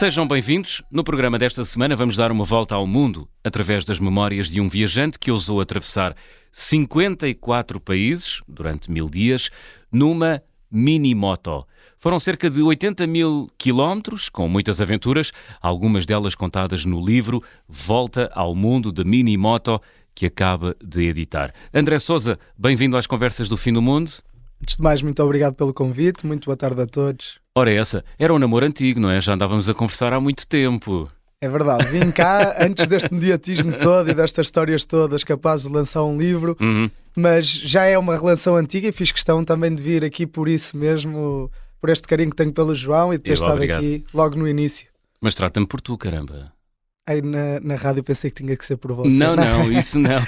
Sejam bem-vindos. No programa desta semana vamos dar uma volta ao mundo através das memórias de um viajante que ousou atravessar 54 países durante 1000 dias numa mini-moto. Foram cerca de 80 mil quilómetros, com muitas aventuras, algumas delas contadas no livro Volta ao Mundo de Mini-moto, que acaba de editar. André Sousa, bem-vindo às Conversas do Fim do Mundo. Antes de mais, muito obrigado pelo convite, muito boa tarde a todos. Ora essa, era um namoro antigo, não é? Já andávamos a conversar há muito tempo. É verdade, vim cá antes deste mediatismo todo e destas histórias todas, capaz de lançar um livro, mas já é uma relação antiga e fiz questão também de vir aqui por isso mesmo, por este carinho que tenho pelo João e de ter estado aqui logo no início. Mas trata-me por tu, caramba. Aí na rádio pensei que tinha que ser por você. Não, isso não.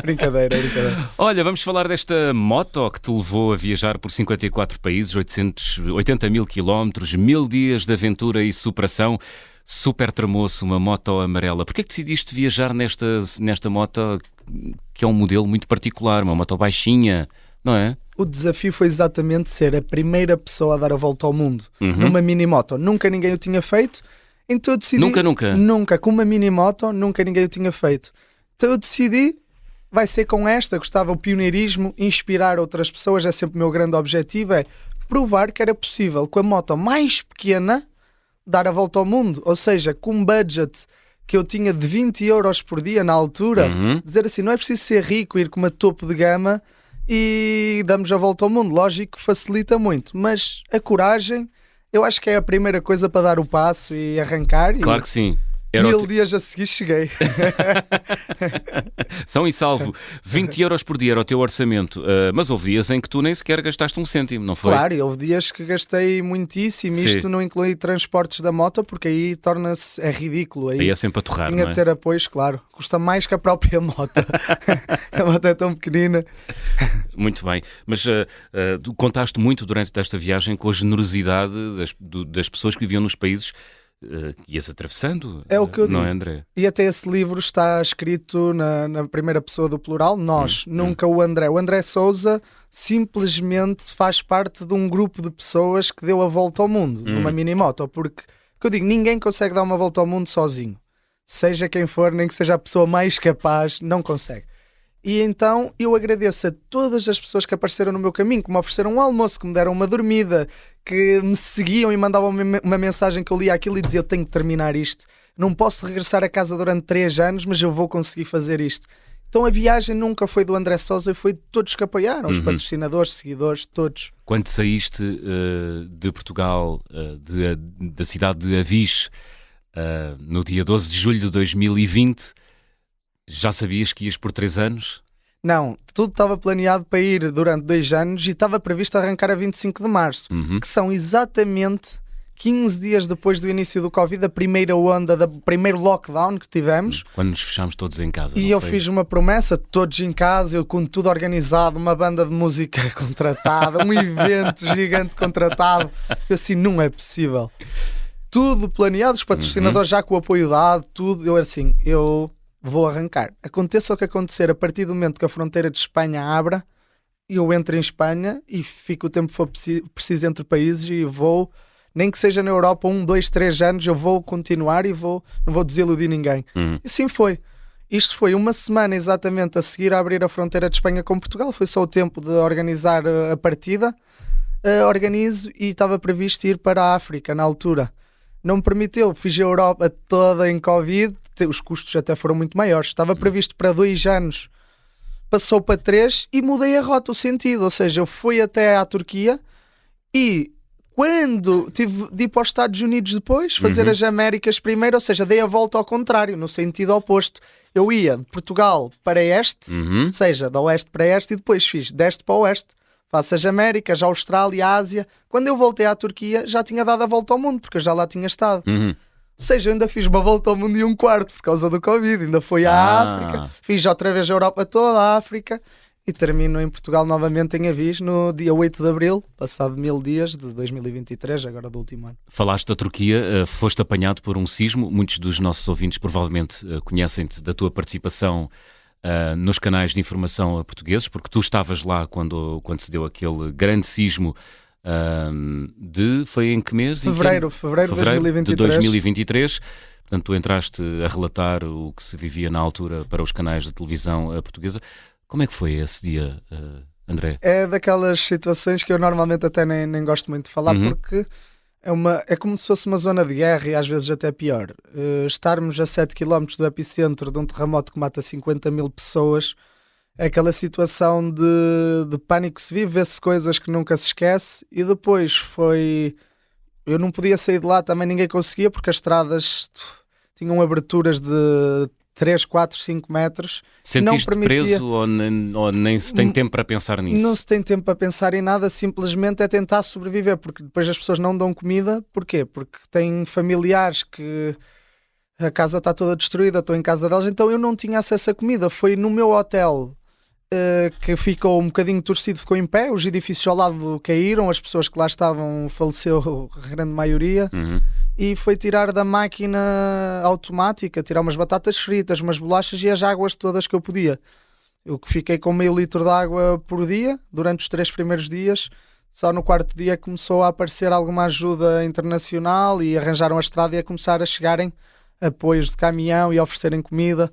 Brincadeira. Olha, vamos falar desta moto que te levou a viajar por 54 países, 80 mil quilómetros, 1000 dias de aventura e superação. Super tremoço, uma moto amarela. Porquê é que decidiste viajar nesta moto que é um modelo muito particular, uma moto baixinha, não é? O desafio foi exatamente ser a primeira pessoa a dar a volta ao mundo numa mini-moto. Nunca ninguém o tinha feito. Então eu decidi... Nunca, com uma mini-moto, nunca ninguém o tinha feito. Então eu decidi, vai ser com esta, gostava o pioneirismo, inspirar outras pessoas, é sempre o meu grande objetivo, é provar que era possível, com a moto mais pequena, dar a volta ao mundo. Ou seja, com um budget que eu tinha de 20 euros por dia na altura, dizer assim, não é preciso ser rico, ir com uma topo de gama e damos a volta ao mundo. Lógico que facilita muito, mas a coragem... Eu acho que é a primeira coisa para dar o passo e arrancar. Claro que sim. 1000 dias a seguir cheguei. São e salvo. 20 euros por dia era o teu orçamento. Mas houve dias em que tu nem sequer gastaste um cêntimo, não foi? Claro, e houve dias que gastei muitíssimo. Sim. Isto não inclui transportes da moto, porque aí torna-se... É ridículo. Aí é sempre a torrar, tinha não é? de ter apoios, claro. Custa mais que a própria moto. A moto é tão pequenina. Muito bem. Mas tu contaste muito durante esta viagem com a generosidade das pessoas que viviam nos países que ias atravessando, é o que eu não digo. É, André? E até esse livro está escrito na primeira pessoa do plural, nós, nunca o André. O André Sousa simplesmente faz parte de um grupo de pessoas que deu a volta ao mundo, numa mini-moto, porque, que eu digo, ninguém consegue dar uma volta ao mundo sozinho. Seja quem for, nem que seja a pessoa mais capaz, não consegue. E então eu agradeço a todas as pessoas que apareceram no meu caminho, que me ofereceram um almoço, que me deram uma dormida, que me seguiam e mandavam uma mensagem que eu lia aquilo e dizia, eu tenho que terminar isto. Não posso regressar a casa durante 3 anos, mas eu vou conseguir fazer isto. Então a viagem nunca foi do André Sousa, foi de todos que apoiaram, os patrocinadores, seguidores, todos. Quando saíste de Portugal, da cidade de Avis, no dia 12 de julho de 2020, já sabias que ias por 3 anos? Não, tudo estava planeado para ir durante 2 anos e estava previsto arrancar a 25 de março, que são exatamente 15 dias depois do início do Covid, a primeira onda, do primeiro lockdown que tivemos. Quando nos fechámos todos em casa. E eu fiz uma promessa, todos em casa, eu com tudo organizado, uma banda de música contratada, um evento gigante contratado. Eu assim, não é possível. Tudo planeado, os patrocinadores já com o apoio dado, tudo. Eu assim, eu vou arrancar. Aconteça o que acontecer, a partir do momento que a fronteira de Espanha abra, eu entro em Espanha e fico o tempo que for preciso entre países e vou, nem que seja na Europa, 1, 2, 3 anos, eu vou continuar e não vou desiludir ninguém. E assim foi. Isto foi uma semana exatamente a seguir a abrir a fronteira de Espanha com Portugal. Foi só o tempo de organizar a partida. Organizo e estava previsto ir para a África na altura. Não me permitiu, fiz a Europa toda em Covid, os custos até foram muito maiores. Estava previsto para 2 anos, passou para 3 e mudei a rota, o sentido. Ou seja, eu fui até à Turquia e quando tive de ir para os Estados Unidos depois, fazer as Américas primeiro, ou seja, dei a volta ao contrário, no sentido oposto. Eu ia de Portugal para este, ou seja, da oeste para este, e depois fiz deste para oeste. Faço as Américas, a Austrália, a Ásia. Quando eu voltei à Turquia, já tinha dado a volta ao mundo, porque eu já lá tinha estado. Ou seja, eu ainda fiz uma volta ao mundo e 1/4 por causa do Covid. Ainda fui à África, fiz outra vez a Europa toda, a África, e termino em Portugal novamente em Avis no dia 8 de Abril, passado 1000 dias de 2023, agora do último ano. Falaste da Turquia, foste apanhado por um sismo. Muitos dos nossos ouvintes provavelmente conhecem-te da tua participação nos canais de informação portugueses, porque tu estavas lá quando se deu aquele grande sismo Foi em que mês? Fevereiro de 2023. De 2023. Portanto, tu entraste a relatar o que se vivia na altura para os canais de televisão portuguesa. Como é que foi esse dia, André? É daquelas situações que eu normalmente até nem gosto muito de falar, porque é como se fosse uma zona de guerra e às vezes até pior. Estarmos a 7 km do epicentro de um terremoto que mata 50 mil pessoas, é aquela situação de pânico que se vive, vê-se coisas que nunca se esquece, e depois foi... Eu não podia sair de lá, também ninguém conseguia, porque as estradas tinham aberturas de 3, 4, 5 metros. Sentiste não permitia... preso ou nem se tem tempo para pensar nisso? Não se tem tempo para pensar em nada, simplesmente é tentar sobreviver, porque depois as pessoas não dão comida. Porquê? Porque têm familiares que a casa está toda destruída, estou em casa deles, então eu não tinha acesso a comida. Foi no meu hotel que ficou um bocadinho torcido, ficou em pé, os edifícios ao lado caíram, as pessoas que lá estavam faleceu, a grande maioria, e foi tirar da máquina automática, tirar umas batatas fritas, umas bolachas e as águas todas que eu podia. Eu fiquei com meio litro de água por dia, durante os 3 primeiros dias. Só no 4º dia começou a aparecer alguma ajuda internacional e arranjaram a estrada e a começar a chegarem apoios de caminhão e a oferecerem comida.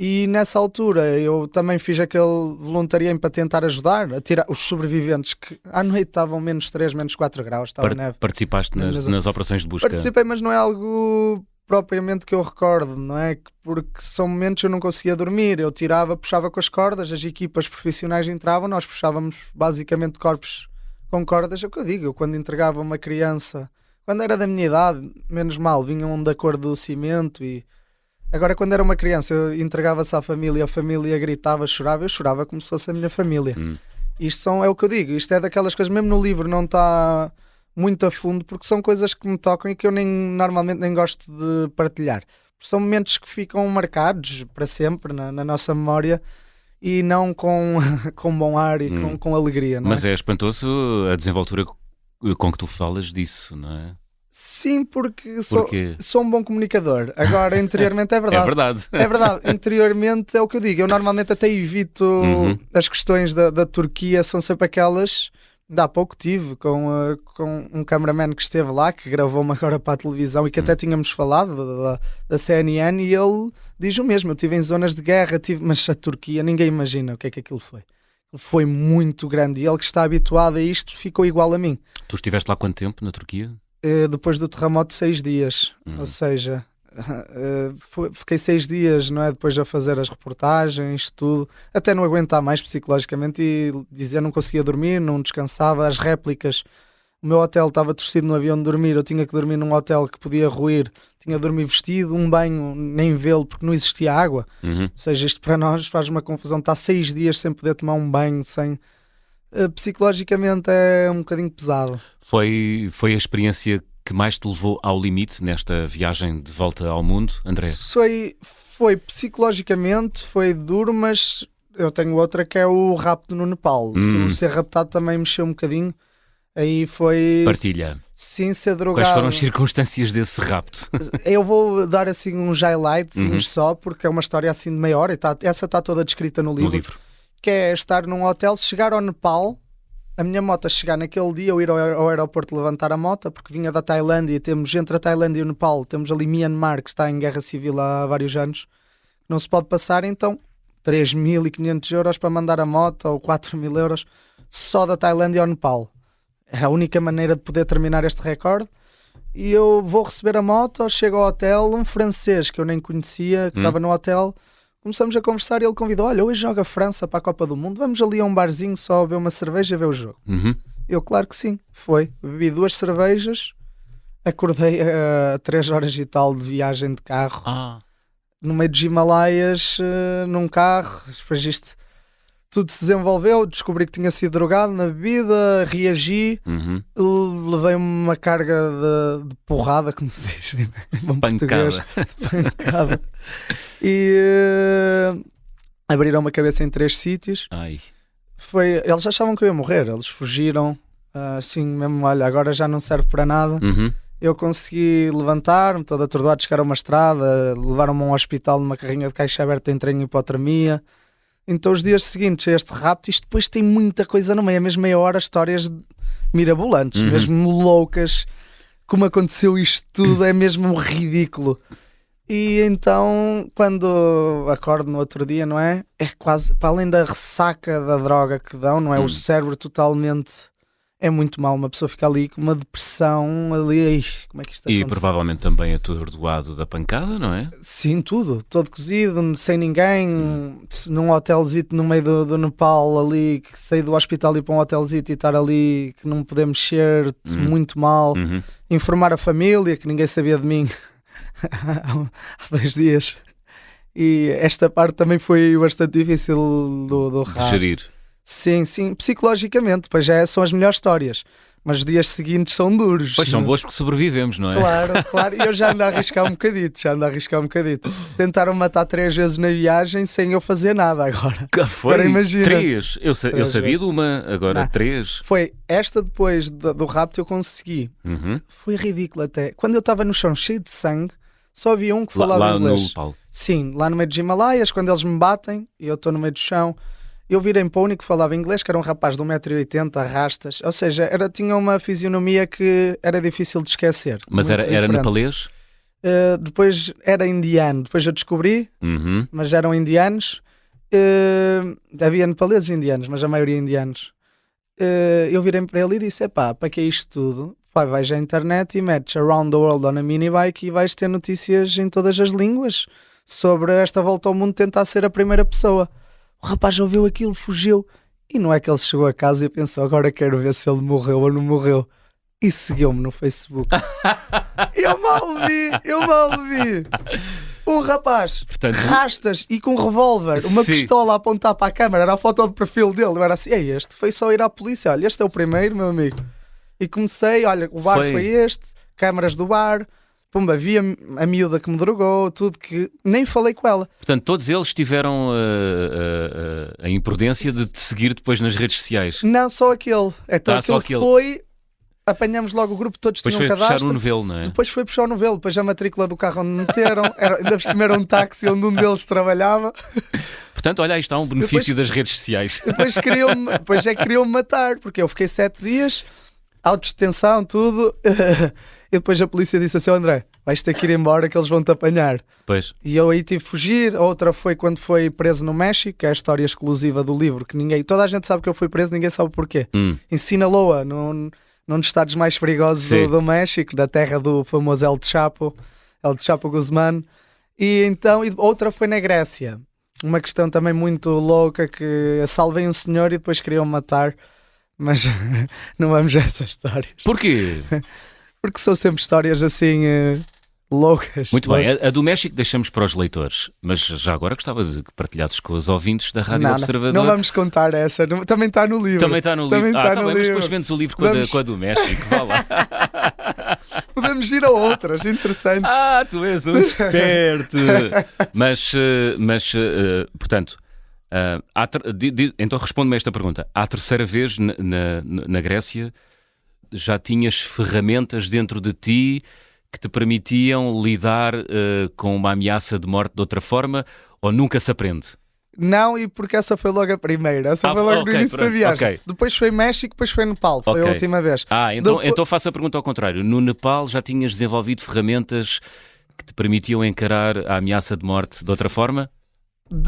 E nessa altura eu também fiz aquele voluntariado para tentar ajudar a tirar os sobreviventes, que à noite estavam menos 3, menos 4 graus, estava neve. Participaste nas operações de busca? Participei, mas não é algo propriamente que eu recordo, não é? Porque são momentos que eu não conseguia dormir, eu tirava, puxava com as cordas, as equipas profissionais entravam, nós puxávamos basicamente corpos com cordas. É o que eu digo, eu quando entregava uma criança, quando era da minha idade, menos mal, vinham da cor do cimento e... Agora, quando era uma criança, eu entregava-se à família, a família gritava, chorava, eu chorava como se fosse a minha família. Isto é o que eu digo, isto é daquelas coisas, mesmo no livro não está muito a fundo, porque são coisas que me tocam e que eu normalmente nem gosto de partilhar. São momentos que ficam marcados para sempre na nossa memória e não com bom ar e com alegria. Não é? Mas é espantoso a desenvoltura com que tu falas disso, não é? Sim, porque sou um bom comunicador. Agora, interiormente é verdade. É verdade. É verdade. Interiormente é o que eu digo. Eu normalmente até evito as questões da Turquia, são sempre aquelas... Há pouco tive com um cameraman que esteve lá, que gravou-me agora para a televisão e que até tínhamos falado da CNN, e ele diz o mesmo. Eu estive em zonas de guerra, mas a Turquia, ninguém imagina o que é que aquilo foi. Foi muito grande e ele que está habituado a isto ficou igual a mim. Tu estiveste lá quanto tempo na Turquia? Depois do terremoto 6 dias, ou seja, fiquei 6 dias, não é? Depois a fazer as reportagens, tudo, até não aguentar mais psicologicamente e dizer não conseguia dormir, não descansava, as réplicas, o meu hotel estava torcido no avião de dormir, eu tinha que dormir num hotel que podia ruir, tinha de dormir vestido, um banho, nem vê-lo porque não existia água, ou seja, isto para nós faz uma confusão, está 6 dias sem poder tomar um banho, sem... Psicologicamente é um bocadinho pesado. Foi a experiência que mais te levou ao limite nesta viagem de volta ao mundo, André? Foi psicologicamente, foi duro, mas eu tenho outra que é o rapto no Nepal. O ser raptado também mexeu um bocadinho. Aí foi... Partilha. Sim, ser drogado. Quais foram as circunstâncias desse rapto? Eu vou dar assim uns highlights só, porque é uma história assim de meia hora e essa está toda descrita no livro. Que é estar num hotel, chegar ao Nepal, a minha moto chegar naquele dia, eu ir ao aeroporto levantar a moto, porque vinha da Tailândia, temos entre a Tailândia e o Nepal, temos ali Myanmar, que está em guerra civil há vários anos, não se pode passar, então 3.500 euros para mandar a moto, ou 4.000 euros, só da Tailândia ao Nepal. Era a única maneira de poder terminar este recorde. E eu vou receber a moto, chego ao hotel, um francês que eu nem conhecia, que estava no hotel. Começamos a conversar e ele convidou, olha, hoje joga a França para a Copa do Mundo, vamos ali a um barzinho só beber uma cerveja e ver o jogo. Eu, claro que sim, bebi 2 cervejas, acordei a 3 horas e tal de viagem de carro, no meio dos Himalaias, num carro, depois isto tudo se desenvolveu, descobri que tinha sido drogado na bebida, reagi, levei uma carga de porrada, como se diz em bom português. Pancada. E abriram-me a cabeça em 3 sítios. Eles achavam que eu ia morrer, eles fugiram, assim mesmo, olha, agora já não serve para nada. Eu consegui levantar-me, todo atordoado, chegar a uma estrada, levaram-me a um hospital numa carrinha de caixa aberta, entrei em hipotermia. Então os dias seguintes a este rapto, isto depois tem muita coisa no meio, a mesma meia hora, histórias mirabolantes, mesmo loucas, como aconteceu isto tudo, é mesmo ridículo. E então, quando acordo no outro dia, não é? É quase, para além da ressaca da droga que dão, não é? O cérebro totalmente... É muito mau, uma pessoa fica ali com uma depressão ali, ixi, como é que isto E aconteceu? provavelmente também atordoado da pancada, não é? Sim, tudo, todo cozido, sem ninguém, num hotelzito no meio do Nepal ali, que saí do hospital e ir para um hotelzito e estar ali que não me poder mexer, muito mal, informar a família que ninguém sabia de mim há 2 dias. E esta parte também foi bastante difícil do De rap. gerir. Sim, psicologicamente, pois já são as melhores histórias, mas os dias seguintes são duros. Pois são boas porque sobrevivemos, não é? Claro, e eu já ando a arriscar um bocadito, Tentaram matar 3 vezes na viagem sem eu fazer nada agora. Que foi? Agora imagina. 3? Eu sabia vezes. de uma, agora Não. 3. Foi esta depois do rapto eu consegui. Foi ridículo até. Quando eu estava no chão cheio de sangue, só havia um que falava Lá no inglês. Nepal. Sim, lá no meio dos Himalaias, quando eles me batem e eu estou no meio do chão, eu virei para o único que falava inglês, que era um rapaz de 1,80 m, rastas. Ou seja, tinha uma fisionomia que era difícil de esquecer. Mas muito era diferente. nepalês? Depois era indiano, depois eu descobri, mas eram indianos. Havia nepaleses e indianos, mas a maioria indianos. Eu virei para ele e disse: epá, para que é isto tudo? Pá, vais à internet e metes Around the World on a Minibike e vais ter notícias em todas as línguas sobre esta volta ao mundo tentar ser a primeira pessoa. O rapaz ouviu aquilo, fugiu. E não é que ele chegou a casa e pensou: agora quero ver se ele morreu ou não morreu. E seguiu-me no Facebook. Eu mal vi. Um rapaz, Portanto, rastas e com um revólver, uma Sim. pistola a apontar para a câmara, era a foto de perfil dele. Eu era assim: é este, foi só ir à polícia. Olha, este é o primeiro, meu amigo. E comecei: olha, o bar foi este, câmaras do bar. Pumba, havia a miúda que me drogou, tudo, que nem falei com ela. Portanto, todos eles tiveram a imprudência de te seguir depois nas redes sociais. Não, só aquele. Então Só aquele aquele. foi. Apanhamos logo o grupo, todos Depois tinham foi um puxar cadastro. o novelo, não é? Depois foi puxar o novelo, depois a matrícula do carro onde me meteram, ainda por cima era um táxi onde um deles trabalhava. Portanto, olha, aí está um benefício das redes sociais. Depois queriam-me matar, porque eu fiquei 7 dias, autodetenção, tudo. E depois a polícia disse assim: André, vais ter que ir embora que eles vão-te apanhar. Pois. E eu aí tive de fugir. Outra foi quando foi preso no México, que é a história exclusiva do livro, que toda a gente sabe que eu fui preso, ninguém sabe porquê. Em Sinaloa, num dos estados mais perigosos do México, da terra do famoso El Chapo Guzmán. E então, outra foi na Grécia. Uma questão também muito louca, que salvei um senhor e depois queriam matar. Mas não vamos a essas histórias. Porquê? Porque são sempre histórias assim loucas. Muito bem, a do México deixamos para os leitores, mas já agora gostava de que partilhasses com os ouvintes da Rádio Observador. Não vamos contar essa, também está no livro. Também está no livro. Tá Mas depois vendes o livro com a do México, vá lá. Podemos ir a outras interessantes. Tu és um esperto. Mas portanto, então responde-me a esta pergunta. À terceira vez na Grécia, já tinhas ferramentas dentro de ti que te permitiam lidar com uma ameaça de morte de outra forma, ou nunca se aprende? Não, e porque essa foi logo a primeira. Essa foi logo no início da viagem. Depois foi México, depois foi Nepal. Foi a última vez. Então faço a pergunta ao contrário. No Nepal já tinhas desenvolvido ferramentas que te permitiam encarar a ameaça de morte de outra forma?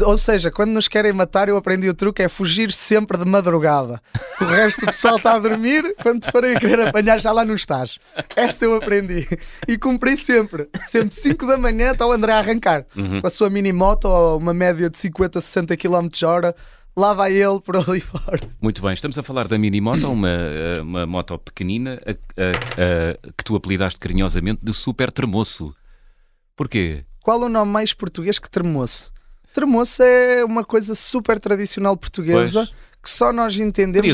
Ou seja, quando nos querem matar, eu aprendi o truque, é fugir sempre de madrugada. O resto do pessoal está a dormir, quando te forem a querer apanhar já lá não estás. Essa eu aprendi. E cumpri sempre. Sempre 5 da manhã está o André a arrancar. Com a sua mini moto, ou uma média de 50, 60 km/h. Lá vai ele por ali fora. Muito bem, estamos a falar da mini moto, uma moto pequenina que tu apelidaste carinhosamente de Super Tremoço. Porquê? Qual o nome mais português que Tremoço? Tremoço é uma coisa super tradicional portuguesa que só nós entendemos.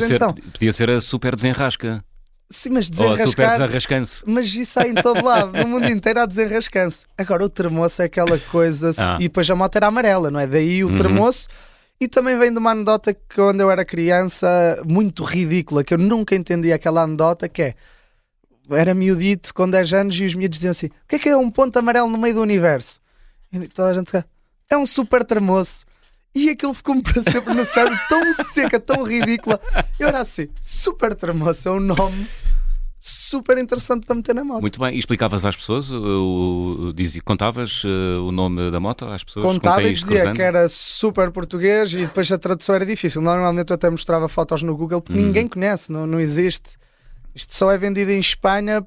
Podia ser a Super Desenrasca. Sim, mas Ou a Super desenrascar. Desenrascanço. Mas isso há em todo lado, no mundo inteiro há desenrascanço. Agora o tremoço é aquela coisa. E depois a moto era amarela, não é? Daí o tremoço. E também vem de uma anedota que quando eu era criança, muito ridícula, que eu nunca entendi aquela anedota, que é: era miudito com 10 anos e os miúdos diziam assim: o que é um ponto amarelo no meio do universo? E toda a gente é um super tremoço. E aquilo ficou-me para sempre no cérebro, tão seca, tão ridícula. Eu era assim, Super Tremoço é um nome super interessante para meter na moto. Muito bem, e explicavas às pessoas, contavas o nome da moto às pessoas? Contava e dizia que era super português e depois a tradução era difícil. Normalmente eu até mostrava fotos no Google porque ninguém conhece, não existe. Isto só é vendido em Espanha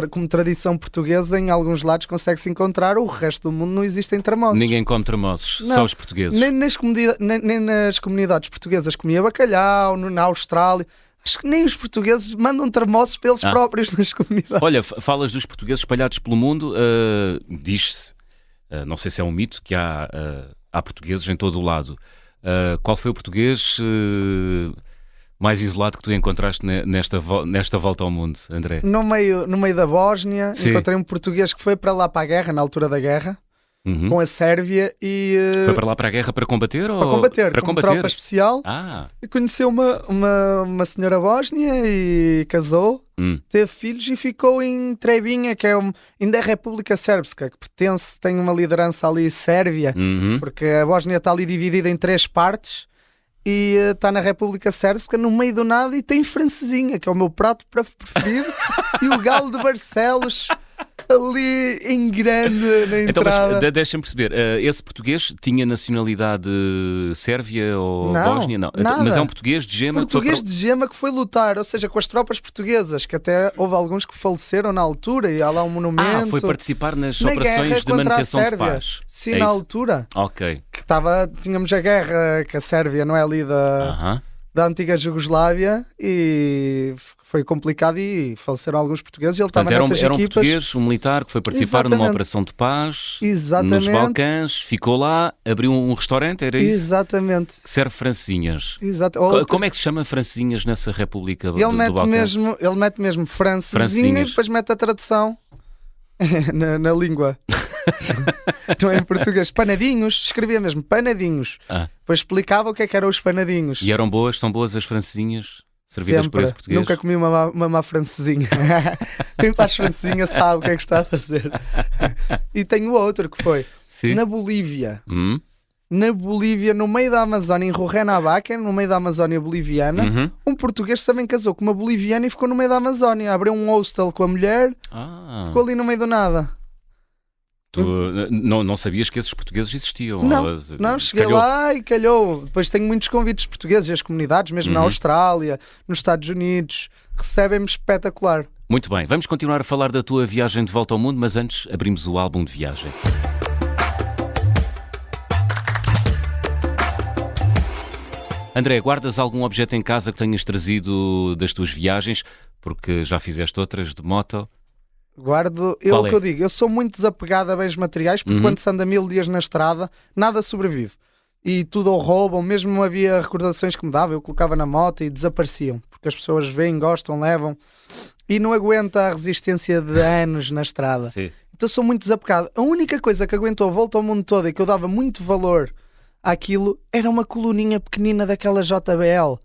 como tradição portuguesa. Em alguns lados consegue-se encontrar, o resto do mundo não existem tremoços. Ninguém come tremoços, só os portugueses. Nem nas comunidades portuguesas comia bacalhau, na Austrália. Acho que nem os portugueses mandam termossos pelos próprios nas comunidades. Olha, falas dos portugueses espalhados pelo mundo, diz-se, não sei se é um mito, que há portugueses em todo o lado. Qual foi o português mais isolado que tu encontraste nesta volta ao mundo, André? No meio da Bósnia, encontrei um português que foi para lá para a guerra, na altura da guerra, com a Sérvia e... Foi para lá para a guerra para combater? Para combater, tropa especial. E conheceu uma senhora bósnia e casou, teve filhos e ficou em Trebinha, que ainda é República Srpska, que tem uma liderança ali sérvia, porque a Bósnia está ali dividida em 3 partes e está na República Srpska, no meio do nada, e tem francesinha, que é o meu prato preferido, e o galo de Barcelos ali em grande na entrada. Então, mas deixa-me perceber, esse português tinha nacionalidade sérvia ou bósnia? Não, nada. Mas é um português de gema? De gema que foi lutar, ou seja, com as tropas portuguesas, que até houve alguns que faleceram na altura e há lá um monumento. Foi participar nas operações de manutenção de paz. Sim, na altura. Ok. Que tínhamos a guerra, que a Sérvia não é ali da antiga Jugoslávia, e foi complicado e faleceram alguns portugueses. Ele estava nessas era um equipas. Português, um militar que foi participar numa operação de paz nos Balcãs, ficou lá, abriu um restaurante, era isso? Exatamente. Que serve francesinhas. Como é que se chama francesinhas nessa República do Balcão? Ele mete mesmo francesinha e depois mete a tradução na língua. Não é em português. Panadinhos, escrevia mesmo panadinhos. Depois explicava o que eram os panadinhos. E eram boas? São boas as francesinhas servidas sempre. Por esse português? Nunca comi uma má francesinha. Quem faz francesinha sabe o que é que está a fazer. E tenho outro que foi na Bolívia. Na Bolívia, no meio da Amazónia, em Rurrenabaque, no meio da Amazónia boliviana, um português também casou com uma boliviana e ficou no meio da Amazónia. Abriu um hostel com a mulher, ficou ali no meio do nada. Tu não sabias que esses portugueses existiam? Não, cheguei lá e calhou. Depois tenho muitos convites portugueses, as comunidades, mesmo na Austrália, nos Estados Unidos, recebem-me espetacular. Muito bem, vamos continuar a falar da tua viagem de volta ao mundo, mas antes abrimos o álbum de viagem. André, guardas algum objeto em casa que tenhas trazido das tuas viagens? Porque já fizeste outras de moto. Guardo, que eu digo, eu sou muito desapegado a bens materiais, porque quando se anda 1000 dias na estrada, nada sobrevive. E tudo ou roubam, mesmo havia recordações que me davam, eu colocava na moto e desapareciam, porque as pessoas veem, gostam, levam, e não aguenta a resistência de anos na estrada. Sim. Então sou muito desapegado. A única coisa que aguentou a volta ao mundo todo e que eu dava muito valor àquilo era uma coluninha pequenina daquela JBL.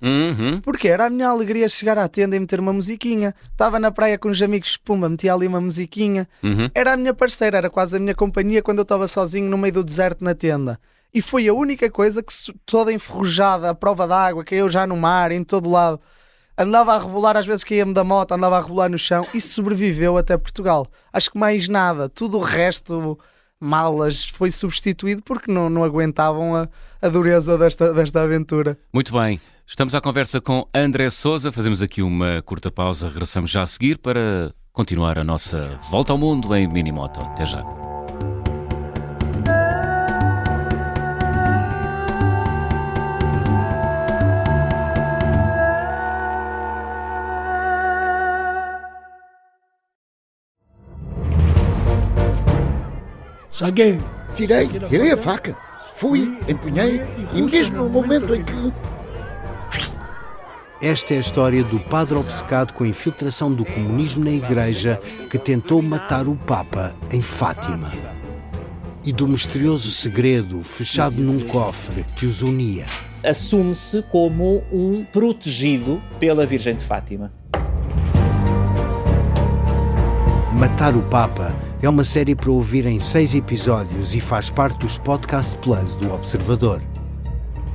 Porque era a minha alegria chegar à tenda e meter uma musiquinha. Estava na praia com os amigos, pumba, metia ali uma musiquinha. Era a minha parceira, era quase a minha companhia quando eu estava sozinho no meio do deserto na tenda. E foi a única coisa que, toda enferrujada, à prova d'água, caiu já no mar, em todo lado. Andava a rebolar, às vezes caía-me da moto, andava a rebolar no chão e sobreviveu até Portugal. Acho que mais nada, tudo o resto... malas foi substituído porque não aguentavam a dureza desta aventura. Muito bem, estamos à conversa com André Sousa, fazemos aqui uma curta pausa, regressamos já a seguir para continuar a nossa volta ao mundo em Minimoto. Até já. Saguei. Tirei a faca. Fui, empunhei e mesmo no momento em que... Esta é a história do padre obcecado com a infiltração do comunismo na Igreja que tentou matar o Papa em Fátima. E do misterioso segredo fechado num cofre que os unia. Assume-se como um protegido pela Virgem de Fátima. Matar o Papa É uma série para ouvir em 6 episódios e faz parte dos Podcast Plus do Observador.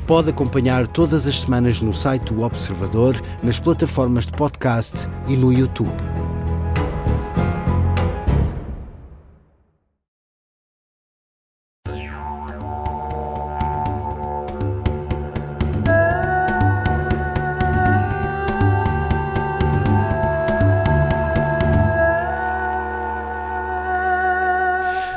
Pode acompanhar todas as semanas no site do Observador, nas plataformas de podcast e no YouTube.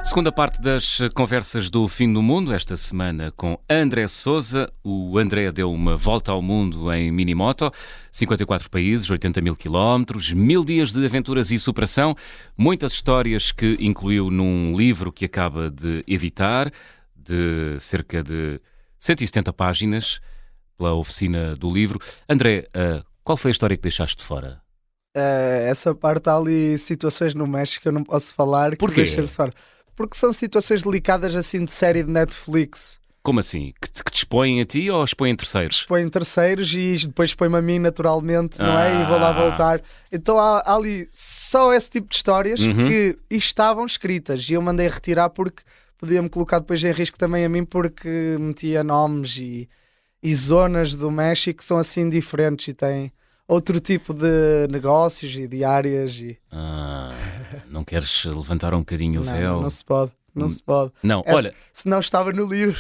Segunda parte das conversas do Fim do Mundo, esta semana com André Sousa. O André deu uma volta ao mundo em minimoto, 54 países, 80 mil quilómetros, 1000 dias de aventuras e superação, muitas histórias que incluiu num livro que acaba de editar, de cerca de 170 páginas, pela oficina do livro. André, qual foi a história que deixaste de fora? Essa parte há ali situações no México que eu não posso falar. Porquê? Deixa de fora. Porque são situações delicadas assim de série de Netflix. Como assim? Que te expõem a ti ou expõem terceiros? Expõem terceiros e depois expõe-me a mim naturalmente, não é? E vou lá voltar. Então há ali só esse tipo de histórias que estavam escritas e eu mandei retirar porque podia-me colocar depois em risco também a mim, porque metia nomes e zonas do México que são assim diferentes e têm outro tipo de negócios e de áreas. Não queres levantar um bocadinho o véu? Não se pode. Não se pode. Não, olha... Senão estava no livro.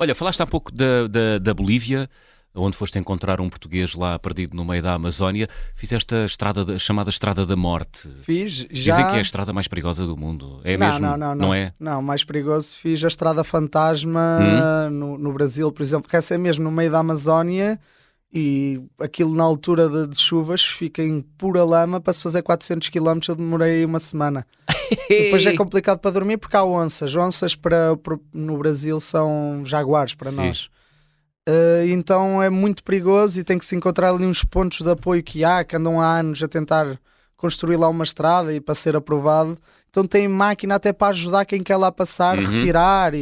Olha, falaste há pouco da Bolívia, onde foste encontrar um português lá perdido no meio da Amazónia. Fizeste a chamada Estrada da Morte. Fiz, já... Dizem que é a estrada mais perigosa do mundo. É não, mesmo? Não é? Não, mais perigoso. Fiz a Estrada Fantasma no Brasil, por exemplo, que essa é mesmo no meio da Amazónia. E aquilo na altura de chuvas fica em pura lama. Para se fazer 400 km eu demorei uma semana. Depois é complicado para dormir porque há onças. Onças no Brasil são jaguares para nós. Então é muito perigoso e tem que se encontrar ali uns pontos de apoio que andam há anos a tentar construir lá uma estrada e para ser aprovado. Então tem máquina até para ajudar quem quer lá passar, retirar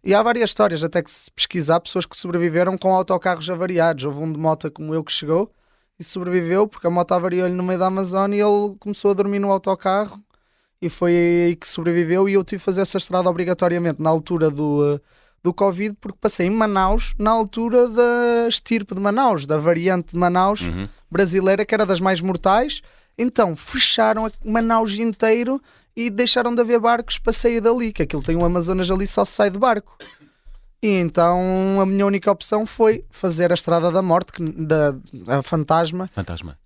e há várias histórias, até que se pesquisar, pessoas que sobreviveram com autocarros avariados. Houve um de moto como eu que chegou e sobreviveu porque a moto avariou-lhe no meio da Amazónia e ele começou a dormir no autocarro e foi aí que sobreviveu. E eu tive que fazer essa estrada obrigatoriamente na altura do Covid, porque passei em Manaus, na altura da estirpe de Manaus, da variante de Manaus brasileira, que era das mais mortais. Então fecharam Manaus inteiro e deixaram de haver barcos para sair dali, que aquilo tem um Amazonas ali, só se sai de barco. E então a minha única opção foi fazer a Estrada da Morte, a Fantasma,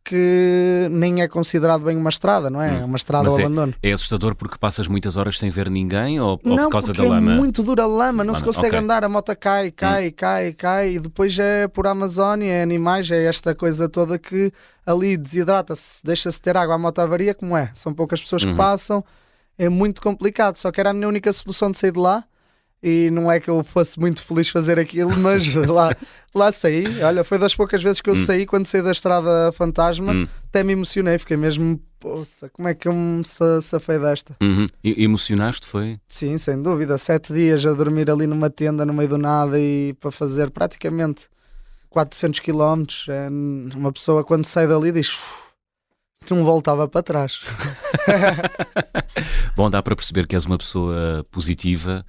que nem é considerado bem uma estrada, não é? É uma estrada ao abandono. É assustador porque passas muitas horas sem ver ninguém ou não, por causa da lama? lama? É muito dura a lama, não se consegue andar, a moto cai e depois é por Amazónia, é animais, é esta coisa toda que ali desidrata-se, deixa-se ter água, a moto avaria, como é? São poucas pessoas que passam, é muito complicado, só que era a minha única solução de sair de lá. E não é que eu fosse muito feliz fazer aquilo, mas lá saí. Olha, foi das poucas vezes que eu saí, quando saí da Estrada Fantasma, até me emocionei, fiquei mesmo, poça, como é que eu me safei desta? E emocionaste, foi? Sim, sem dúvida, 7 dias a dormir ali numa tenda no meio do nada e para fazer praticamente 400 km. Uma pessoa quando sai dali diz... não voltava para trás. Bom, dá para perceber que és uma pessoa positiva,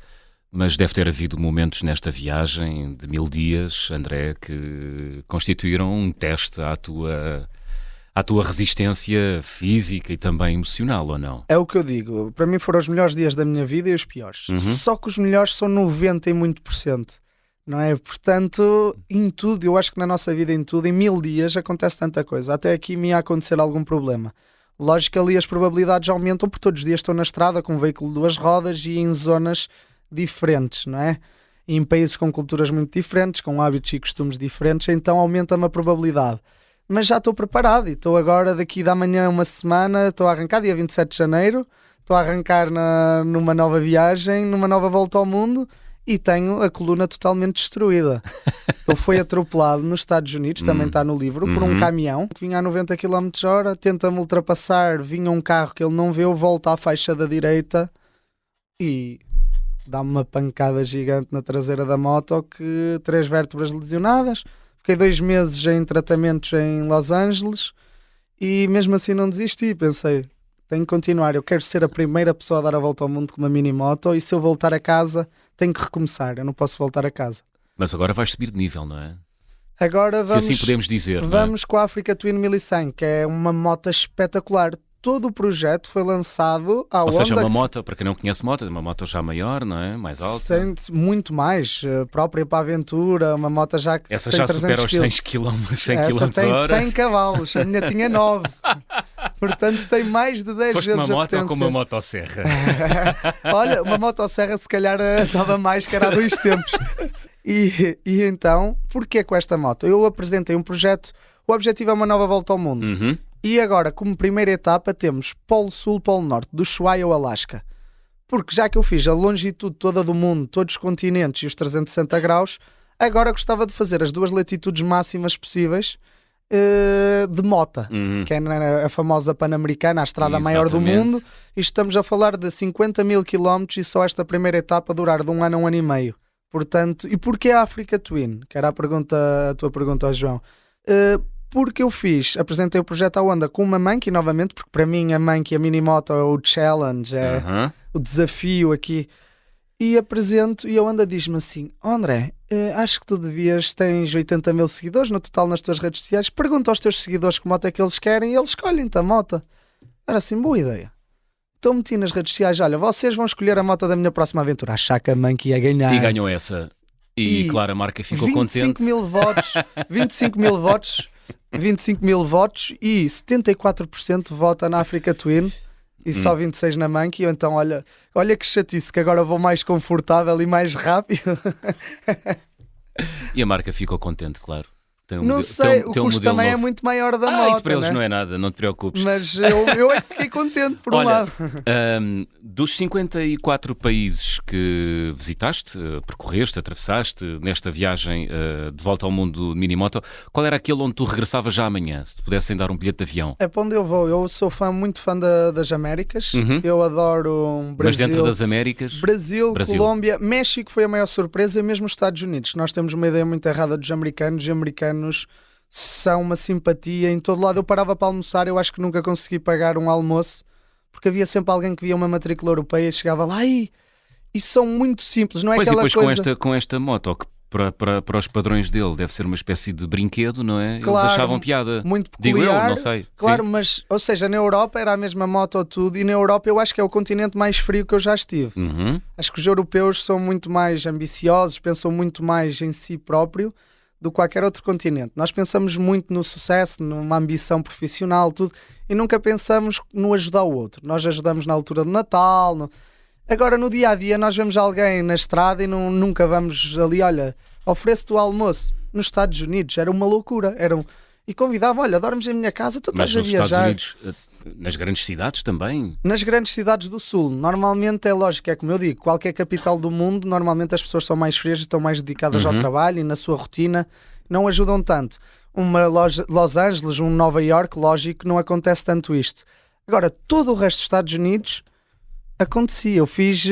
mas deve ter havido momentos nesta viagem de 1000 dias, André, que constituíram um teste à tua resistência física e também emocional, ou não? É o que eu digo. Para mim foram os melhores dias da minha vida e os piores. Só que os melhores são 90 e muito por cento. Não é? Portanto, em tudo, eu acho que na nossa vida em tudo, em 1000 dias acontece tanta coisa. Até aqui me ia acontecer algum problema. Lógico que ali as probabilidades aumentam porque todos os dias estou na estrada com um veículo de 2 rodas e em zonas diferentes, não é? E em países com culturas muito diferentes, com hábitos e costumes diferentes, então aumenta-me a probabilidade. Mas já estou preparado e estou agora, daqui da manhã uma semana, estou a arrancar dia 27 de janeiro, estou a arrancar numa nova viagem, numa nova volta ao mundo e tenho a coluna totalmente destruída. Eu fui atropelado nos Estados Unidos, também está no livro, por um caminhão que vinha a 90 km/h, tenta-me ultrapassar, vinha um carro que ele não viu, volta à faixa da direita e dá-me uma pancada gigante na traseira da moto, que 3 vértebras lesionadas. Fiquei 2 meses em tratamentos em Los Angeles e mesmo assim não desisti. Pensei, tenho que continuar. Eu quero ser a primeira pessoa a dar a volta ao mundo com uma mini-moto, e se eu voltar a casa, tenho que recomeçar. Eu não posso voltar a casa. Mas agora vais subir de nível, não é? Agora vamos, Se assim podemos dizer. vamos com a Africa Twin 1100, que é uma moto espetacular. Todo o projeto foi lançado à Ou seja, Honda, uma moto, para quem não conhece moto, é uma moto já maior, não é? Mais alta. sente muito mais, própria para a aventura, uma moto já que Essa tem já 300 supera os 100 quilos. km, 100 Essa km tem hora. 100 cavalos, a minha tinha 9. Portanto, tem mais de 10 Foste vezes uma a moto ou com potência. uma motosserra? Olha, uma motosserra se calhar dava mais, que era há 2 tempos. E então, porquê com esta moto? Eu apresentei um projeto, o objetivo é uma nova volta ao mundo. Uhum. E agora, como primeira etapa, temos Polo Sul, Polo Norte, do Ushuaia ao Alasca. Porque já que eu fiz a longitude toda do mundo, todos os continentes e os 360 graus, agora gostava de fazer as 2 latitudes máximas possíveis de mota, Uhum. que é a famosa Pan-Americana, a estrada maior do Exatamente. mundo. E estamos a falar de 50 mil quilómetros, e só esta primeira etapa durar de 1 ano a 1 ano e meio. Portanto, e porquê a Africa Twin? Que era a tua pergunta ao João. Porque eu apresentei o projeto à Honda com uma Monkey novamente, porque para mim a Monkey, a Minimoto, é o challenge, é Uhum. o desafio aqui. E apresento, e a Honda diz-me assim: André, acho que tu tens 80 mil seguidores no total nas tuas redes sociais, pergunta aos teus seguidores que moto é que eles querem e eles escolhem-te a moto. Era assim, boa ideia. Então meti nas redes sociais: olha, vocês vão escolher a moto da minha próxima aventura. Achar que a Monkey ia ganhar. E ganhou essa. E E claro, a marca ficou 25 contente. mil votos, 25 mil votos, 25 mil votos, e 74% vota na Africa Twin e só 26% na Monkey. Então olha que chatice, que agora vou mais confortável e mais rápido. E a marca ficou contente, claro. Tem um Não modelo- sei, tem o tem um custo modelo também é novo. muito maior da moto, Isso para eles né? não é nada, não te preocupes. Mas eu é que fiquei contente por um Olha, lado. Dos 54 países que visitaste, percorreste, atravessaste nesta viagem de volta ao mundo de Minimoto, qual era aquele onde tu regressavas já amanhã, se te pudessem dar um bilhete de avião? É para onde eu vou. Eu sou muito fã das Américas. Uhum. Eu adoro Mas Brasil. dentro das Américas? Brasil, Brasil. Colômbia, México foi a maior surpresa, e mesmo os Estados Unidos. Nós temos uma ideia muito errada dos americanos, e americanos são uma simpatia em todo lado. Eu parava para almoçar, eu acho que nunca consegui pagar um almoço, porque havia sempre alguém que via uma matrícula europeia e chegava lá e são muito simples, não é Pois, e aquela depois coisa... com esta moto, que para os padrões dele deve ser uma espécie de brinquedo, não é? Claro, Eles achavam piada. muito Digo peculiar. eu, não sei. Claro, Sim. mas, ou seja, na Europa era a mesma moto ou tudo, e na Europa eu acho que é o continente mais frio que eu já estive. Uhum. Acho que os europeus são muito mais ambiciosos, pensam muito mais em si próprio do que qualquer outro continente. Nós pensamos muito no sucesso, numa ambição profissional, tudo, e nunca pensamos no ajudar o outro. Nós ajudamos na altura do Natal. Agora, no dia-a-dia, nós vemos alguém na estrada e nunca vamos ali, olha, ofereço-te o almoço. Nos Estados Unidos era uma loucura. E convidava, olha, dormes em minha casa, tu Mas estás a nos viajar. Estados Unidos, nas grandes cidades também. Nas grandes cidades do Sul, normalmente é lógico, é como eu digo, qualquer capital do mundo, normalmente as pessoas são mais frias e estão mais dedicadas ao trabalho, e na sua rotina não ajudam tanto. Uma Los Angeles, um Nova York, lógico, não acontece tanto isto. Agora, todo o resto dos Estados Unidos acontecia. Eu fiz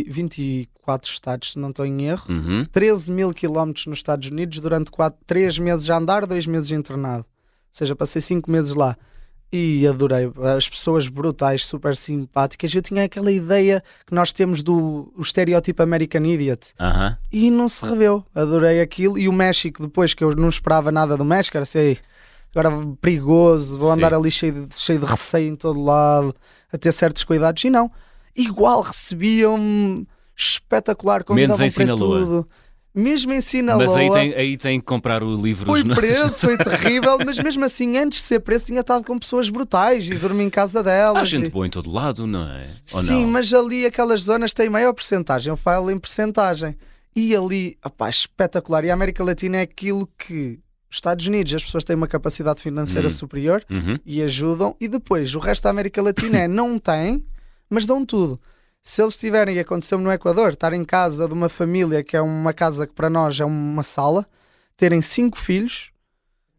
24 estados, se não estou em erro, Uhum. 13 mil quilómetros nos Estados Unidos durante 3 meses a andar, 2 meses internado. Ou seja, passei 5 meses lá. E adorei, as pessoas brutais, super simpáticas. Eu tinha aquela ideia que nós temos do estereótipo American Idiot, Aham. e não se reveu. Adorei aquilo. E o México, depois, que eu não esperava nada do México, era assim, agora perigoso, vou Sim. andar ali cheio de receio em todo lado, a ter certos cuidados. E não, igual recebiam-me espetacular, convidavam Menos em para Sinaloa. tudo. Mesmo em Sinaloa. Mas aí tem que comprar o livro. Foi não- preso, foi terrível, mas mesmo assim, antes de ser preso, tinha estado com pessoas brutais e dormi em casa delas. Há gente e... boa em todo lado, não é? Ou Sim, não? mas ali aquelas zonas têm maior percentagem. Eu falo em percentagem. E ali, opá, espetacular. E a América Latina é aquilo que os Estados Unidos, as pessoas têm uma capacidade financeira superior Uhum. e ajudam. E depois, o resto da América Latina não tem, mas dão tudo. Se eles tiverem, e aconteceu no Equador, estar em casa de uma família que é uma casa que para nós é uma sala, terem 5 filhos,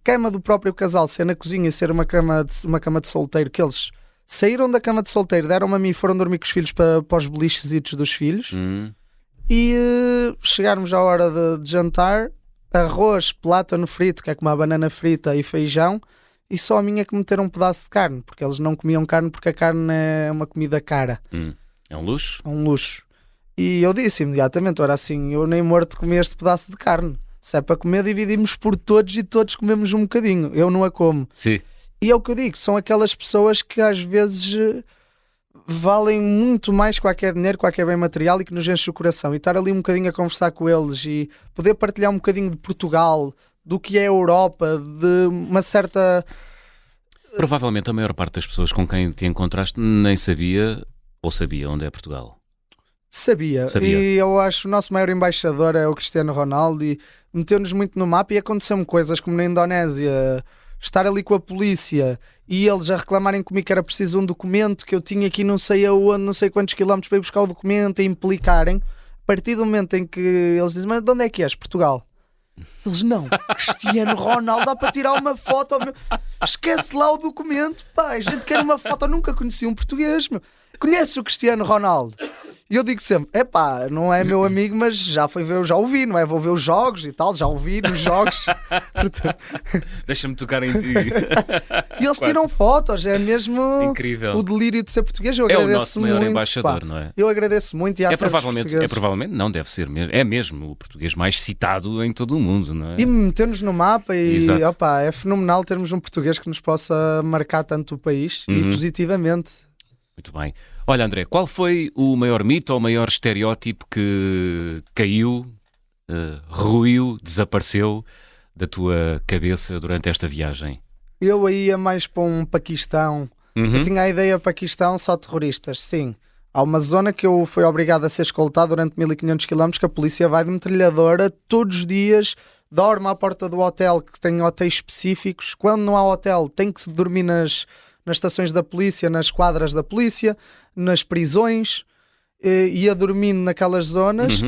cama do próprio casal ser na cozinha e ser uma cama de solteiro, que eles saíram da cama de solteiro, deram-me a mim e foram dormir com os filhos para os belichesitos dos filhos. E chegarmos à hora de jantar, arroz, plátano frito, que é como a banana frita, e feijão, e só a mim é que meteram um pedaço de carne, porque eles não comiam carne porque a carne é uma comida cara, É um luxo? é um luxo. E eu disse imediatamente, era assim, eu nem morto comi este pedaço de carne. Se é para comer, dividimos por todos e todos comemos um bocadinho. Eu não a como. Sim. E é o que eu digo, são aquelas pessoas que às vezes valem muito mais que qualquer dinheiro, qualquer bem material e que nos enche o coração. E estar ali um bocadinho a conversar com eles e poder partilhar um bocadinho de Portugal, do que é a Europa, de uma certa... Provavelmente a maior parte das pessoas com quem te encontraste nem sabia ou sabia onde é Portugal. Sabia. E eu acho que o nosso maior embaixador é o Cristiano Ronaldo e meteu-nos muito no mapa e aconteceu-me coisas como na Indonésia, estar ali com a polícia e eles a reclamarem comigo que era preciso um documento que eu tinha aqui não sei aonde, não sei quantos quilómetros para ir buscar o documento e implicarem. A partir do momento em que eles dizem, mas de onde é que és? Portugal. Eles, não, Cristiano Ronaldo, dá para tirar uma foto, meu. Esquece lá o documento, pá, a gente quer uma foto, eu nunca conheci um português, meu. Conhece o Cristiano Ronaldo? E eu digo sempre, epá, não é meu amigo, mas já foi ver, já ouvi, não é? Vou ver os jogos e tal, já ouvi nos jogos. Deixa-me tocar em ti. E eles tiram fotos, é mesmo Incrível. o delírio de ser português. Eu É o agradeço nosso maior muito, embaixador, pá. não é? Eu agradeço muito e há certos portugueses. Provavelmente, não deve ser mesmo. É mesmo o português mais citado em todo o mundo, não é? E meter-nos no mapa e Exato. opa, é fenomenal termos um português que nos possa marcar tanto o país e positivamente. Muito bem. Olha, André, qual foi o maior mito ou o maior estereótipo que caiu, ruiu, desapareceu da tua cabeça durante esta viagem? Eu ia mais para um Paquistão. Eu tinha a ideia Paquistão só terroristas, sim. Há uma zona que eu fui obrigado a ser escoltado durante 1500 km que a polícia vai de metralhadora todos os dias, dorme à porta do hotel, que tem hotéis específicos. Quando não há hotel, tem que dormir nas estações da polícia, nas quadras da polícia, nas prisões, ia dormindo naquelas zonas.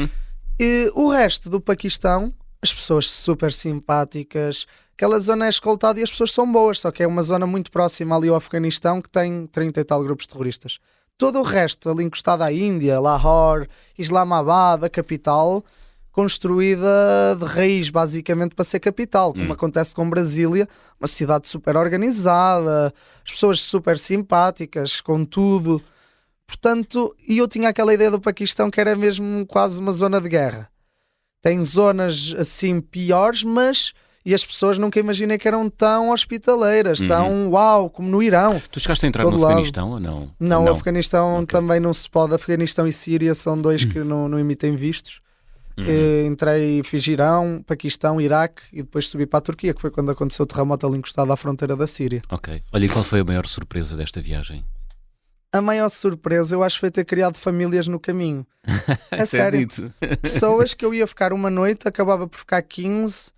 E o resto do Paquistão, as pessoas super simpáticas, aquela zona é escoltada e as pessoas são boas, só que é uma zona muito próxima ali ao Afeganistão que tem 30 e tal grupos terroristas. Todo o resto, ali encostado à Índia, Lahore, Islamabad, a capital, construída de raiz basicamente para ser capital, como acontece com Brasília, uma cidade super organizada, as pessoas super simpáticas, com tudo. Portanto, e eu tinha aquela ideia do Paquistão que era mesmo quase uma zona de guerra. Tem zonas assim piores, mas e as pessoas nunca imaginei que eram tão hospitaleiras, tão uau, como no Irão. Tu chegaste a entrar Todo no lado. Afeganistão ou não? Não, o Afeganistão Ok. também não se pode. Afeganistão e Síria são dois que não emitem vistos. Entrei, fiz Irão, Paquistão, Iraque e depois subi para a Turquia, que foi quando aconteceu o terremoto ali encostado à fronteira da Síria. Ok. Olha, e qual foi a maior surpresa desta viagem? A maior surpresa eu acho foi ter criado famílias no caminho. É sério. bonito. Pessoas que eu ia ficar uma noite, acabava por ficar 15,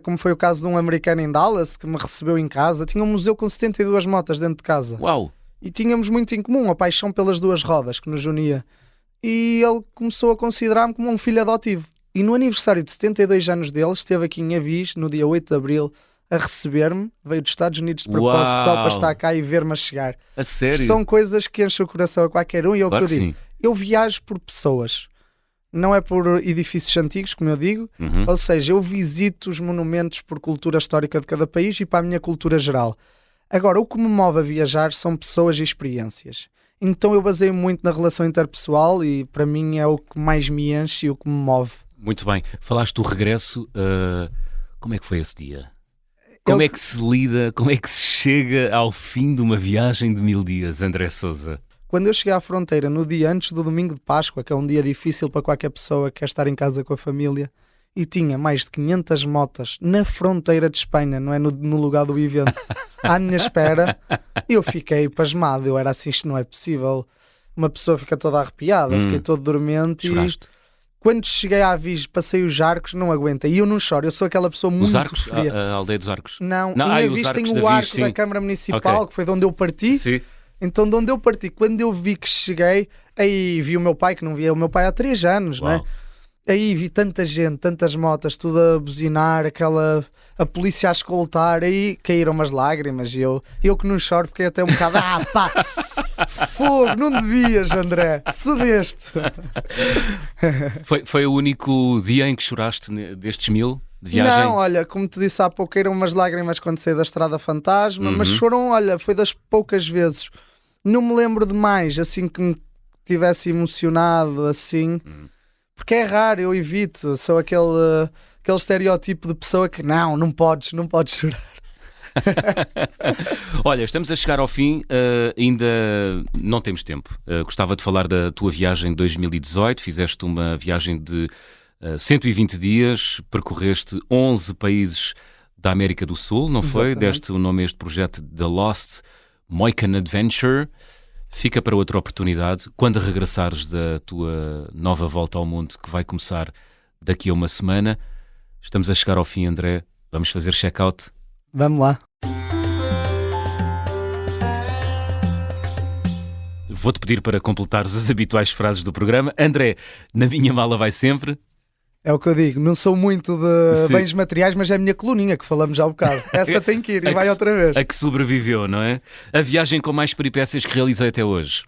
como foi o caso de um americano em Dallas que me recebeu em casa. Tinha um museu com 72 motas dentro de casa. Uau! E tínhamos muito em comum, a paixão pelas duas rodas que nos unia. E ele começou a considerar-me como um filho adotivo. E no aniversário de 72 anos dele, esteve aqui em Avis, no dia 8 de Abril, a receber-me. Veio dos Estados Unidos de propósito Uau! só para estar cá e ver-me a chegar. A sério? São coisas que enchem o coração a qualquer um. E é o Claro que eu que digo. sim. Eu viajo por pessoas. Não é por edifícios antigos, como eu digo. Uhum. Ou seja, eu visito os monumentos por cultura histórica de cada país e para a minha cultura geral. Agora, o que me move a viajar são pessoas e experiências. Então eu baseio muito na relação interpessoal e para mim é o que mais me enche e o que me move. Muito bem. Falaste do regresso. Como é que foi esse dia? Como é que se lida, como é que se chega ao fim de uma viagem de 1000 dias, André Sousa? Quando eu cheguei à fronteira no dia antes do domingo de Páscoa, que é um dia difícil para qualquer pessoa que quer estar em casa com a família, e tinha mais de 500 motas na fronteira de Espanha, não é no lugar do evento, à minha espera, eu fiquei pasmado. Eu era assim, isto não é possível. Uma pessoa fica toda arrepiada, fiquei todo dormente. Choraste? E quando cheguei à Avis, passei os arcos, não aguenta. E eu não choro, eu sou aquela pessoa muito Os Arcos? fria. A aldeia dos Arcos? Não, Não, em os Avis tem arcos o da Avis, arco sim. da Câmara Municipal, Ok. que foi de onde eu parti. Sim. Então, de onde eu parti, quando eu vi que cheguei, aí vi o meu pai, que não via o meu pai há 3 anos, Uau. né? Aí vi tanta gente, tantas motas, tudo a buzinar, a polícia a escoltar, aí caíram umas lágrimas e eu que não choro, fiquei até um bocado, pá, fogo, não devias, André, cedeste. Foi o único dia em que choraste destes 1000 de viagem? Não, olha, como te disse há pouco, eram umas lágrimas quando saí da Estrada Fantasma, mas foram, olha, foi das poucas vezes. Não me lembro de mais, assim, que me tivesse emocionado, assim, porque é raro, eu evito, sou aquele estereótipo de pessoa que não podes chorar. Olha, estamos a chegar ao fim, ainda não temos tempo. Gostava de falar da tua viagem de 2018. Fizeste uma viagem de 120 dias, percorreste 11 países da América do Sul, não foi? Exatamente. Deste o nome a este projeto The Lost Mohican Adventure. Fica para outra oportunidade, quando regressares da tua nova volta ao mundo, que vai começar daqui a uma semana. Estamos a chegar ao fim, André. Vamos fazer check-out? Vamos lá. Vou-te pedir para completares as habituais frases do programa. André, na minha mala vai sempre. É o que eu digo, não sou muito de Sim. bens materiais, mas é a minha coluninha que falamos já há um bocado. Essa tem que ir e vai outra vez. A que sobreviveu, não é? A viagem com mais peripécias que realizei até hoje.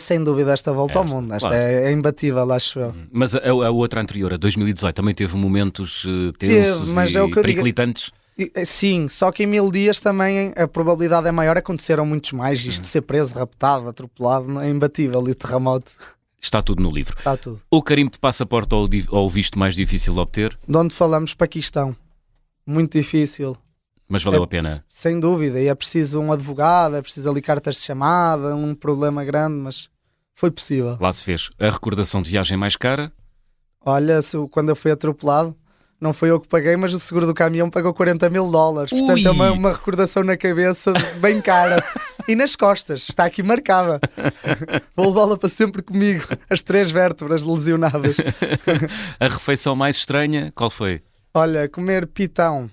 Sem dúvida esta volta ao mundo. Esta claro. é imbatível, acho eu. Mas a outra anterior, a 2018, também teve momentos tensos mas e é o que eu digo. periclitantes. Sim, só que em 1000 dias também a probabilidade é maior, aconteceram muitos mais. Isto de ser preso, raptado, atropelado, é imbatível e terremoto, Está tudo no livro. está tudo. O carimbo de passaporte ou o visto mais difícil de obter, De onde falamos, Paquistão. Muito difícil, mas valeu a pena. sem dúvida. E é preciso um advogado, é preciso ali cartas de chamada, um problema grande, mas foi possível. Lá se fez. A recordação de viagem mais cara, Olha, quando eu fui atropelado, não foi eu que paguei, mas o seguro do caminhão pagou $40.000. Portanto, é uma recordação na cabeça bem cara. E nas costas, está aqui marcada. Vou levá-la para sempre comigo. As 3 vértebras lesionadas. a refeição mais estranha, qual foi? Olha, comer pitão.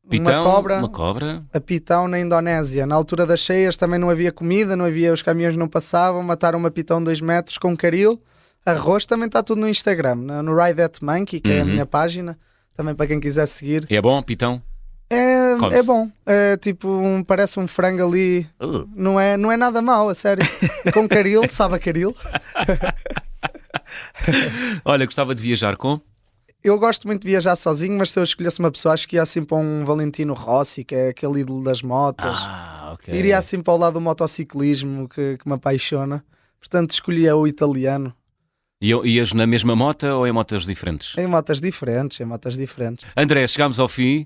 Pitão, Uma cobra. A pitão na Indonésia. Na altura das cheias também não havia comida, os caminhões não passavam. Mataram uma pitão de 2 metros com caril. Arroz também está tudo no Instagram, no Ride That Monkey, que é a minha página. Também para quem quiser seguir. É bom, pitão? Come-se. É bom. É tipo, parece um frango ali. Não é nada mau, a sério. Com caril, sabe a caril? Olha, gostava de viajar com? Eu gosto muito de viajar sozinho, mas se eu escolhesse uma pessoa, acho que ia assim para um Valentino Rossi, que é aquele ídolo das motas. Ok. Iria assim para o lado do motociclismo, que me apaixona. Portanto, escolhia o italiano. E ias na mesma moto ou em motas diferentes? Em motas diferentes. André, chegámos ao fim.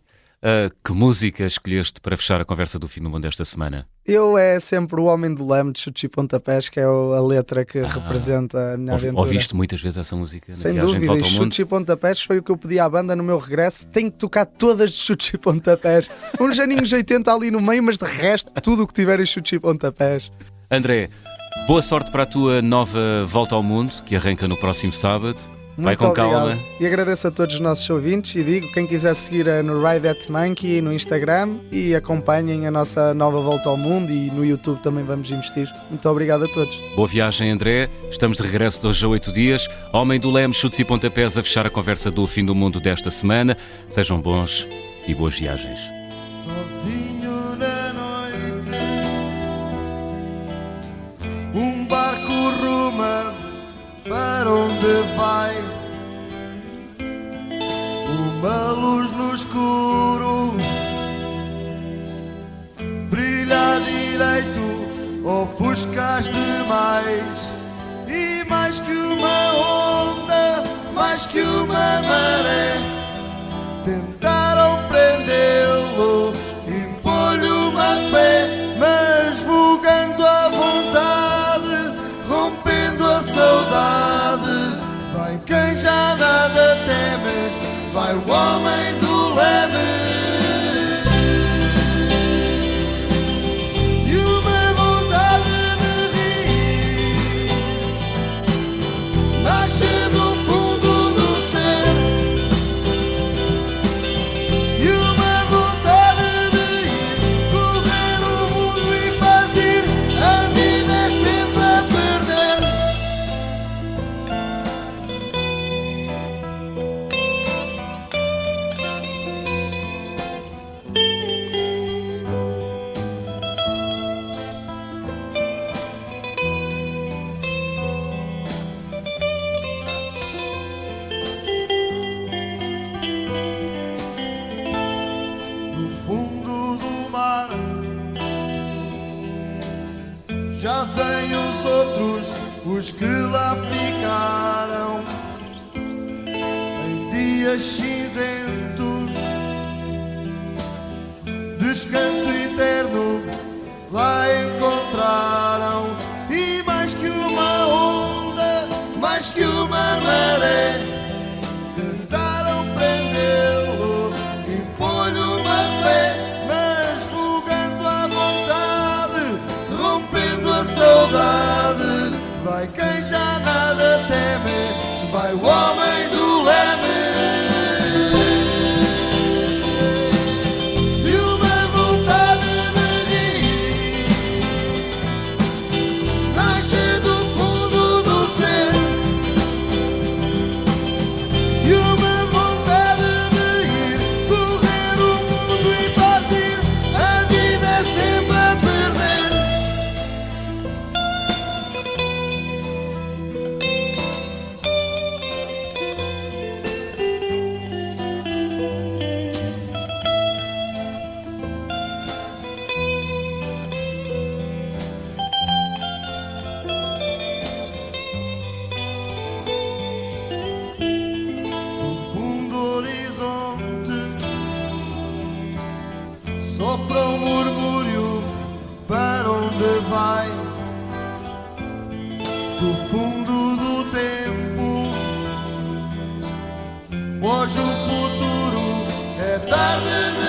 Que música escolheste para fechar a conversa do fim do mundo desta semana? Eu é sempre o Homem do Leme de Chutes e Pontapés, que é a letra que representa a minha aventura. Ouviste muitas vezes essa música? Na Sem viagem de dúvida, volta e ao mundo? Chutes e Pontapés foi o que eu pedi à banda no meu regresso. Tenho que tocar todas de Chutes e Pontapés. Uns aninhos 80 ali no meio, mas de resto, tudo o que tiver em Chutes e Pontapés. André, boa sorte para a tua nova volta ao mundo, que arranca no próximo sábado. Vai Muito com obrigado. calma. E agradeço a todos os nossos ouvintes e digo, quem quiser seguir no Ride That Monkey no Instagram e acompanhem a nossa nova volta ao mundo, e no YouTube também vamos investir. Muito obrigado a todos. Boa viagem, André. Estamos de regresso de hoje a 8 dias. Homem do Leme, Chutes e Pontapés a fechar a conversa do fim do mundo desta semana. Sejam bons e boas viagens. Sozinho na noite, um barco ruma para onde vai, uma luz no escuro brilha à direito, ofuscas demais, e mais que uma onda, mais que uma maré, tentaram prendê-lo, impor-lhe uma fé, mas vogando à vontade, rompendo a saudade, vai quem já nada teme, vai o homem do leme. E uma vontade de rir nasce do fundo do ser, os que lá ficaram em dias cinzentos, descanso eterno lá encontraram, e mais que uma onda, mais que uma maré, tentaram prendê-lo, impor-lhe uma fé, mas vogando à vontade, rompendo a saudade, vai quem já nada teme, vai o homem do leme. Sopra um murmúrio, para onde vai? Do fundo do tempo foge o futuro, é tarde de